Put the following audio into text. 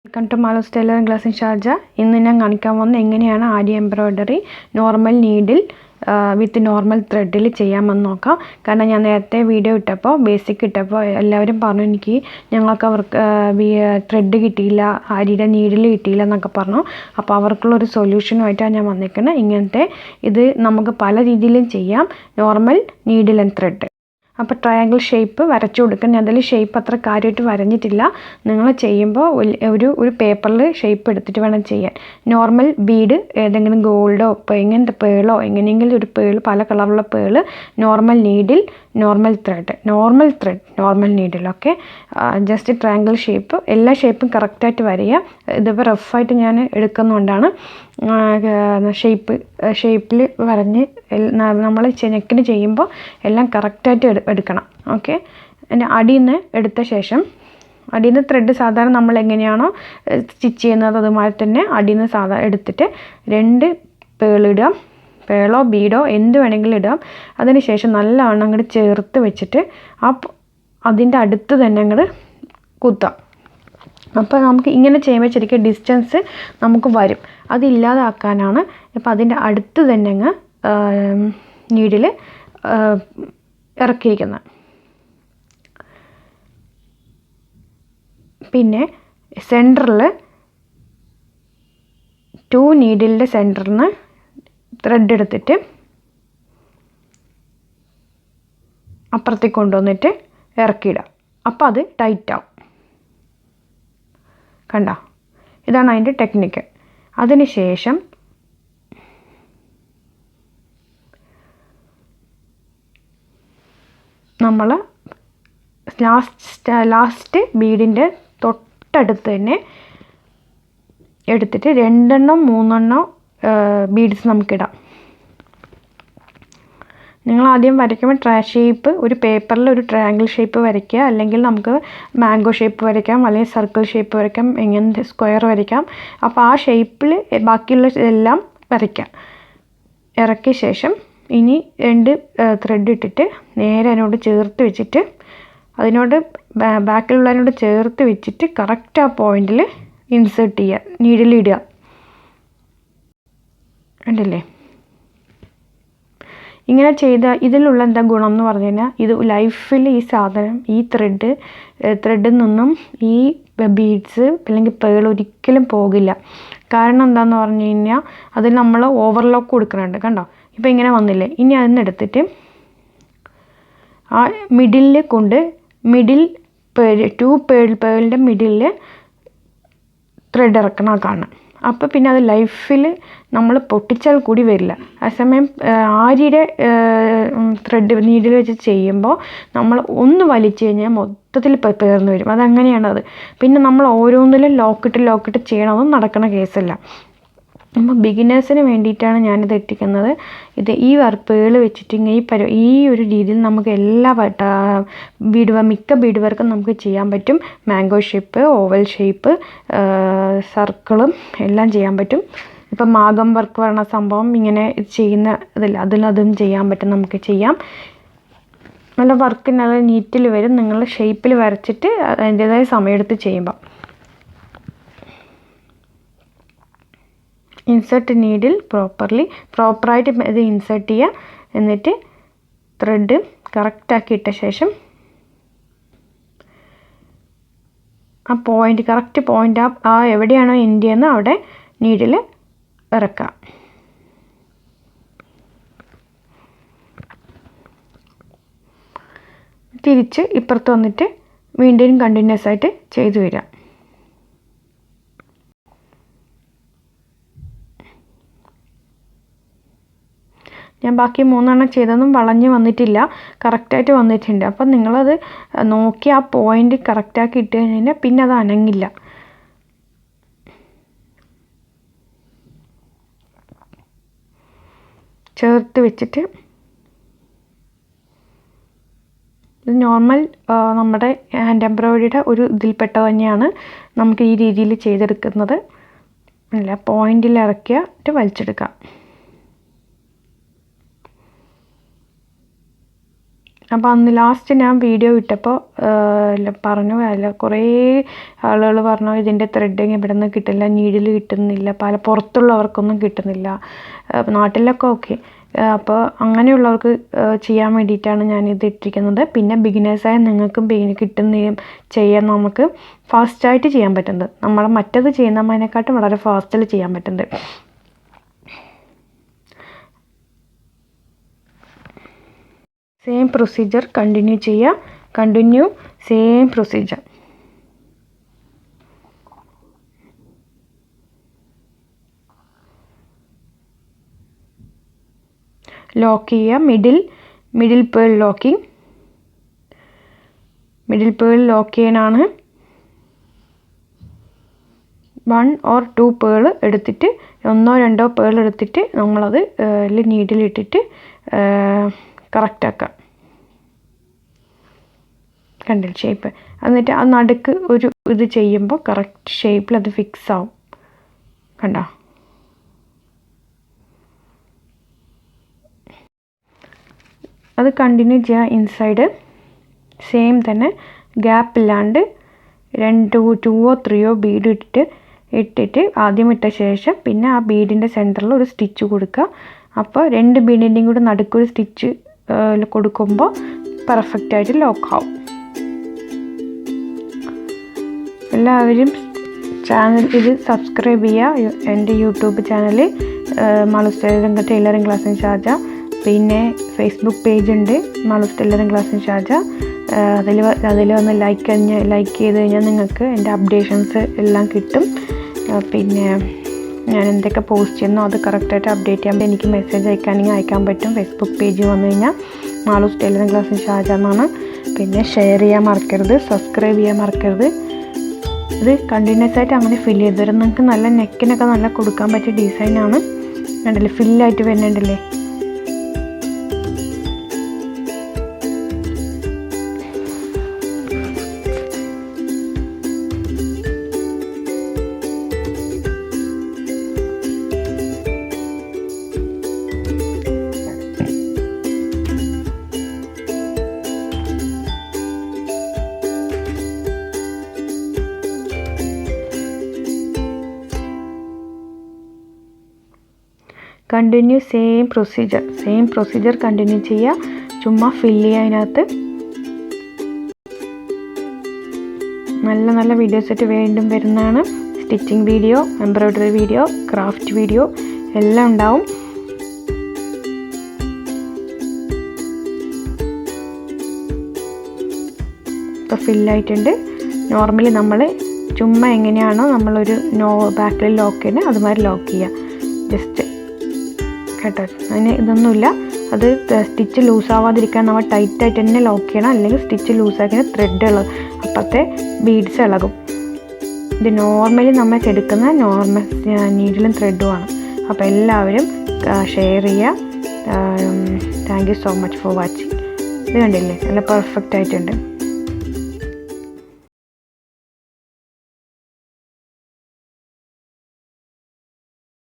Welcome to Malos tailoring class in Sharjah. ഇന്ന് ഞാൻ കാണിക്കാൻ പോകുന്നത് എങ്ങനെയാണ് aari embroidery normal needle with normal ത്രെഡിൽ ചെയ്യാമെന്ന് നോക്കാം. കാരണം ഞാൻ നേരത്തെ വീഡിയോ ഇട്ടപ്പോൾ ബേസിക് ഇട്ടപ്പോൾ എല്ലാവരും പറഞ്ഞു എനിക്ക് ഞങ്ങൾക്ക് അവർക്ക് ത്രെഡ് കിട്ടിയില്ല, ആരിയുടെ നീഡിൽ കിട്ടിയില്ല എന്നൊക്കെ പറഞ്ഞു. അപ്പോൾ അവർക്കുള്ളൊരു സൊല്യൂഷനുമായിട്ടാണ് ഞാൻ വന്നിരിക്കുന്നത്. ഇങ്ങനത്തെ ഇത് നമുക്ക് പല രീതിയിലും ചെയ്യാം, നോർമൽ നീഡിൽ ആൻഡ് ത്രെഡ്. അപ്പോൾ ട്രയാങ്കിൾ ഷേപ്പ് വരച്ചു കൊടുക്കുക. ഞാൻ അതിൽ ഷേപ്പ് അത്ര കാര്യമായിട്ട് വരഞ്ഞിട്ടില്ല. നിങ്ങൾ ചെയ്യുമ്പോൾ ഒരു പേപ്പറിൽ ഷേപ്പ് എടുത്തിട്ട് വേണം ചെയ്യാൻ. നോർമൽ ബീഡ് ഏതെങ്കിലും ഗോൾഡോ ഇങ്ങനത്തെ പേളോ എങ്ങനെയെങ്കിലും ഒരു പേൾ, പല കളറുള്ള pearl, normal needle, normal thread, normal needle. Okay, just triangle shape, എല്ലാ ഷേപ്പും കറക്റ്റായിട്ട് വരിക. ഇതിപ്പോൾ റഫായിട്ട് ഞാൻ എടുക്കുന്നതുകൊണ്ടാണ് ഷേപ്പിൽ വരഞ്ഞ് നമ്മൾ നെക്കിന് ചെയ്യുമ്പോൾ എല്ലാം കറക്റ്റായിട്ട് എടുക്കണം. ഓക്കെ, അതിൻ്റെ അടിയിൽ നിന്ന് എടുത്ത ശേഷം അടിയിൽ നിന്ന് ത്രെഡ് സാധാരണ നമ്മൾ എങ്ങനെയാണോ സ്റ്റിച്ച് ചെയ്യുന്നത് അതുമാതിരി തന്നെ അടിയിൽ നിന്ന് സാധാരണ എടുത്തിട്ട് 2 പേളിടുക. പേളോ ബീഡോ എന്ത് വേണമെങ്കിലും ഇടാം. അതിന് ശേഷം നല്ലവണ്ണം അങ്ങോട്ട് ചേർത്ത് വെച്ചിട്ട് അതിൻ്റെ അടുത്ത് തന്നെ അങ്ങോട്ട് കുത്താം. അപ്പോൾ നമുക്ക് ഇങ്ങനെ ചെയ്യുമ്പോൾ ശരിക്കും ഡിസ്റ്റൻസ് നമുക്ക് വരും. അതില്ലാതാക്കാനാണ് ഇപ്പോൾ അതിൻ്റെ അടുത്ത് തന്നെ അങ്ങ് നീഡിൽ ഇറക്കിയിരിക്കുന്നത്. പിന്നെ സെൻറ്ററിൽ 2 നീഡിലിൻ്റെ സെൻറ്ററിൽ നിന്ന് ത്രെഡ് എടുത്തിട്ട് അപ്പുറത്തേക്ക് കൊണ്ടുവന്നിട്ട് ഇറക്കിയിടാം. അപ്പോൾ അത് ടൈറ്റ് ആവും. കണ്ടോ, ഇതാണ് അതിൻ്റെ ടെക്നിക്ക്. അതിന് ശേഷം നമ്മൾ ലാസ്റ്റ് ബീഡിൻ്റെ തൊട്ടടുത്ത് തന്നെ എടുത്തിട്ട് 2-3 ബീഡ്സ് നമുക്കിടാം. നിങ്ങൾ ആദ്യം വരയ്ക്കുമ്പോൾ ഷേപ്പ് ഒരു പേപ്പറിൽ ഒരു ട്രയാങ്കിൾ ഷേപ്പ് വരയ്ക്കുക, അല്ലെങ്കിൽ നമുക്ക് മാംഗോ ഷേപ്പ് വരയ്ക്കാം, അല്ലെങ്കിൽ സർക്കിൾ ഷേപ്പ് വരയ്ക്കാം, എങ്ങനെ സ്ക്വയർ വരയ്ക്കാം. അപ്പോൾ ആ ഷേപ്പിൽ ബാക്കിയുള്ള എല്ലാം വരയ്ക്കാം. ഇറക്കിയ ശേഷം ഇനി 2 ത്രെഡ് ഇട്ടിട്ട് നേരെ അതിനോട് ചേർത്ത് വെച്ചിട്ട് ബാക്കിലുള്ളതിനോട് ചേർത്ത് വെച്ചിട്ട് കറക്റ്റ് ആ പോയിന്റിൽ ഇൻസേർട്ട് ചെയ്യുക, നീഡിലിടുക. ഉണ്ടല്ലേ, ഇങ്ങനെ ചെയ്ത ഇതിലുള്ള എന്താ ഗുണം എന്ന് പറഞ്ഞു കഴിഞ്ഞാൽ ഇത് ലൈഫിൽ ഈ സാധനം, ഈ ത്രെഡിൽ നിന്നും ഈ ബീഡ്സ് അല്ലെങ്കിൽ പേൾ ഒരിക്കലും പോകില്ല. കാരണം എന്താണെന്ന് പറഞ്ഞു കഴിഞ്ഞാൽ അതിൽ നമ്മൾ ഓവർലോക്ക് കൊടുക്കുന്നുണ്ട്. കണ്ടോ, ഇപ്പോൾ ഇങ്ങനെ വന്നില്ലേ. ഇനി അതിന് എടുത്തിട്ട് ആ മിഡിലിൽ കൊണ്ട് പേളിൻ്റെ മിഡിലിൽ ത്രെഡ് ഇറക്കണം കാണാം. അപ്പോൾ പിന്നെ അത് ലൈഫിൽ നമ്മൾ പൊട്ടിച്ചാൽ കൂടി വരില്ല. അതേസമയം ആരിയുടെ ത്രെഡ് നീഡിൽ വെച്ച് ചെയ്യുമ്പോൾ നമ്മൾ ഒന്ന് വലിച്ചു കഴിഞ്ഞാൽ മൊത്തത്തിൽ പേർന്ന് വരും. അതങ്ങനെയാണ് അത്. പിന്നെ നമ്മൾ ഓരോന്നിലും ലോക്കിട്ട് ചെയ്യണമെന്നും നടക്കുന്ന കേസല്ല. അപ്പോൾ ബിഗിനേഴ്സിന് വേണ്ടിയിട്ടാണ് ഞാനിത് ഇട്ടിരിക്കുന്നത്. ഈ പേൾ വെച്ചിട്ട് ഈ ഒരു രീതിയിൽ നമുക്ക് എല്ലാ മിക്ക ബീഡ് വർക്കും നമുക്ക് ചെയ്യാൻ പറ്റും. മാംഗോ ഷേപ്പ്, ഓവൽ ഷേപ്പ്, സർക്കിളും എല്ലാം ചെയ്യാൻ പറ്റും. ഇപ്പം മാഗം വർക്ക് പറഞ്ഞ സംഭവം ഇങ്ങനെ ചെയ്യുന്ന അതിലതും ചെയ്യാൻ പറ്റും. നമുക്ക് ചെയ്യാം. നല്ല വർക്ക് നല്ല നീറ്റിൽ വരും. നിങ്ങൾ ഷേപ്പിൽ വരച്ചിട്ട് അതിൻ്റേതായ സമയമെടുത്ത് ചെയ്യുമ്പോൾ. ഇൻസേർട്ട് നീഡിൽ പ്രോപ്പറായിട്ട് ഇത് ഇൻസേർട്ട് ചെയ്യുക. എന്നിട്ട് ത്രെഡ് കറക്റ്റാക്കി ഇട്ട ശേഷം ആ പോയിൻ്റ്, കറക്റ്റ് പോയിൻ്റ് ആ എവിടെയാണോ എൻഡ് ചെയ്യുന്നത് അവിടെ നീഡിൽ ഇറക്കുക. തിരിച്ച് ഇപ്പുറത്ത് വന്നിട്ട് വീണ്ടും കണ്ടിന്യൂസ് ആയിട്ട് ചെയ്തു വരിക. ഞാൻ ബാക്കി 3 ചെയ്തൊന്നും വളഞ്ഞ് വന്നിട്ടില്ല, കറക്റ്റായിട്ട് വന്നിട്ടുണ്ട്. അപ്പം നിങ്ങളത് നോക്കി ആ പോയിൻ്റ് കറക്റ്റാക്കി ഇട്ട് കഴിഞ്ഞാൽ പിന്നെ അത് അനങ്ങില്ല. ചേർത്ത് വെച്ചിട്ട് ഇത് നോർമൽ നമ്മുടെ ഹാൻഡ് എംബ്രോയിഡറിയുടെ ഒരു ഇതിൽപ്പെട്ട തന്നെയാണ് നമുക്ക് ഈ രീതിയിൽ ചെയ്തെടുക്കുന്നത്. അല്ല, പോയിൻ്റിൽ ഇറക്കിയിട്ട് വലിച്ചെടുക്കാം. അപ്പോൾ അന്ന് ലാസ്റ്റ് ഞാൻ വീഡിയോ ഇട്ടപ്പോൾ പറഞ്ഞു, അല്ല കുറേ ആളുകൾ പറഞ്ഞു ഇതിൻ്റെ ത്രെഡിങ് ഇവിടെ നിന്ന് കിട്ടില്ല, നീഡിൽ കിട്ടുന്നില്ല, പുറത്തുള്ളവർക്കൊന്നും കിട്ടുന്നില്ല, നാട്ടിലൊക്കെ ഓക്കെ. അപ്പോൾ അങ്ങനെയുള്ളവർക്ക് ചെയ്യാൻ വേണ്ടിയിട്ടാണ് ഞാനിത് ഇട്ടിരിക്കുന്നത്. പിന്നെ ബിഗിനേഴ്സായ നിങ്ങൾക്കും കിട്ടുന്നതും ചെയ്യാൻ നമുക്ക് ഫാസ്റ്റായിട്ട് ചെയ്യാൻ പറ്റുന്നത്, നമ്മളെ മറ്റത് ചെയ്യുന്നതിനെക്കാട്ടും വളരെ ഫാസ്റ്റിൽ ചെയ്യാൻ പറ്റുന്നത്. സെയിം പ്രൊസീജിയർ കണ്ടിന്യൂ ചെയ്യുക. Same procedure. ലോക്ക് ചെയ്യുക. Middle pearl locking. Middle pearl lock ചെയ്യാനാണ് 1 or 2 പേൾ എടുത്തിട്ട്, 1 or 2 പേൾ എടുത്തിട്ട് നമ്മളത് നീഡിലിട്ടിട്ട് കറക്റ്റാക്കാം. കണ്ടില്ല ഷേപ്പ്? എന്നിട്ട് ആ നടുക്ക് ഒരു ഇത് ചെയ്യുമ്പോൾ കറക്റ്റ് ഷേപ്പിൽ അത് ഫിക്സ് ആവും. കണ്ടോ? അത് കണ്ടിന്യൂ ചെയ്യുക. ഇൻസൈഡ് സെയിം തന്നെ ഗ്യാപ്പ് ഇല്ലാണ്ട് 2 or 3 ബീഡ് ഇട്ടിട്ട് ആദ്യം ഇട്ട ശേഷം പിന്നെ ആ ബീഡിൻ്റെ സെൻറ്ററിൽ ഒരു സ്റ്റിച്ച് കൊടുക്കുക. അപ്പോൾ 2 ബീഡിൻ്റെയും കൂടി നടുക്കൊരു സ്റ്റിച്ച് കൊടുക്കുമ്പോൾ പെർഫെക്റ്റായിട്ട് ലോക്കാവും. എല്ലാവരും ഇത് സബ്സ്ക്രൈബ് ചെയ്യുക. എൻ്റെ YouTube channel Malu's tailoring class in Sharjah. പിന്നെ ഫേസ്ബുക്ക് പേജ് ഉണ്ട് Malu's tailoring class in Sharjah. അതിൽ വന്ന് ലൈക്ക് ചെയ്ത് കഴിഞ്ഞാൽ നിങ്ങൾക്ക് എൻ്റെ അപ്ഡേഷൻസ് എല്ലാം കിട്ടും. പിന്നെ ഞാൻ എന്തൊക്കെ പോസ്റ്റ് ചെയ്യുന്നോ അത് കറക്റ്റായിട്ട് അപ്ഡേറ്റ് ചെയ്യുമ്പോൾ എനിക്ക് മെസ്സേജ് അയക്കാൻ പറ്റും. ഫേസ്ബുക്ക് പേജ് വന്നു കഴിഞ്ഞാൽ Malu's tailoring class in Sharjah എന്നാണ്. പിന്നെ ഷെയർ ചെയ്യാൻ മറക്കരുത്, സബ്സ്ക്രൈബ് ചെയ്യാൻ മറക്കരുത്. ഇത് കണ്ടിന്യൂസ് ആയിട്ട് അങ്ങനെ ഫില്ല് ചെയ്ത് തരും. നിങ്ങൾക്ക് നല്ല നെക്കിനൊക്കെ നല്ല കൊടുക്കാൻ പറ്റിയ ഡിസൈനാണ്. കണ്ടില്ലേ, ഫില്ലായിട്ട് വരുന്നുണ്ടല്ലേ? കണ്ടിന്യൂ സെയിം പ്രൊസീജിയർ കണ്ടിന്യൂ ചെയ്യുക. ചുമ്മാ ഫില്ല് ചെയ്യുക. അതിനകത്ത് നല്ല വീഡിയോസ് ആയിട്ട് വീണ്ടും വരുന്നതാണ്. Stitching video, embroidery video, craft video എല്ലാം ഉണ്ടാവും. ഇപ്പോൾ ഫില്ലായിട്ടുണ്ട്. നോർമലി നമ്മൾ ചുമ്മാ എങ്ങനെയാണോ നമ്മളൊരു ബാക്കിൽ ലോക്ക് ചെയ്യുന്നത് അതുമാതിരി ലോക്ക് ചെയ്യുക. ജസ്റ്റ് കേട്ടോ, അതിന് ഇതൊന്നുമില്ല. അത് സ്റ്റിച്ച് ലൂസാവാതിരിക്കാൻ നമ്മൾ ടൈറ്റായിട്ട് തന്നെ ലോക്ക് ചെയ്യണം. അല്ലെങ്കിൽ സ്റ്റിച്ച് ലൂസാക്കിയ ത്രെഡ് ഇളകും, അപ്പോഴത്തെ ബീഡ്സ് ഇളകും. ഇത് നോർമലി നമ്മൾ എടുക്കുന്ന നോർമൽ നീഡിലും ത്രെഡുമാണ്. അപ്പോൾ എല്ലാവരും ഷെയർ ചെയ്യുക. Thank you so much for watching. ഇത് കണ്ടില്ലേ, നല്ല പെർഫെക്റ്റ് ആയിട്ടുണ്ട്.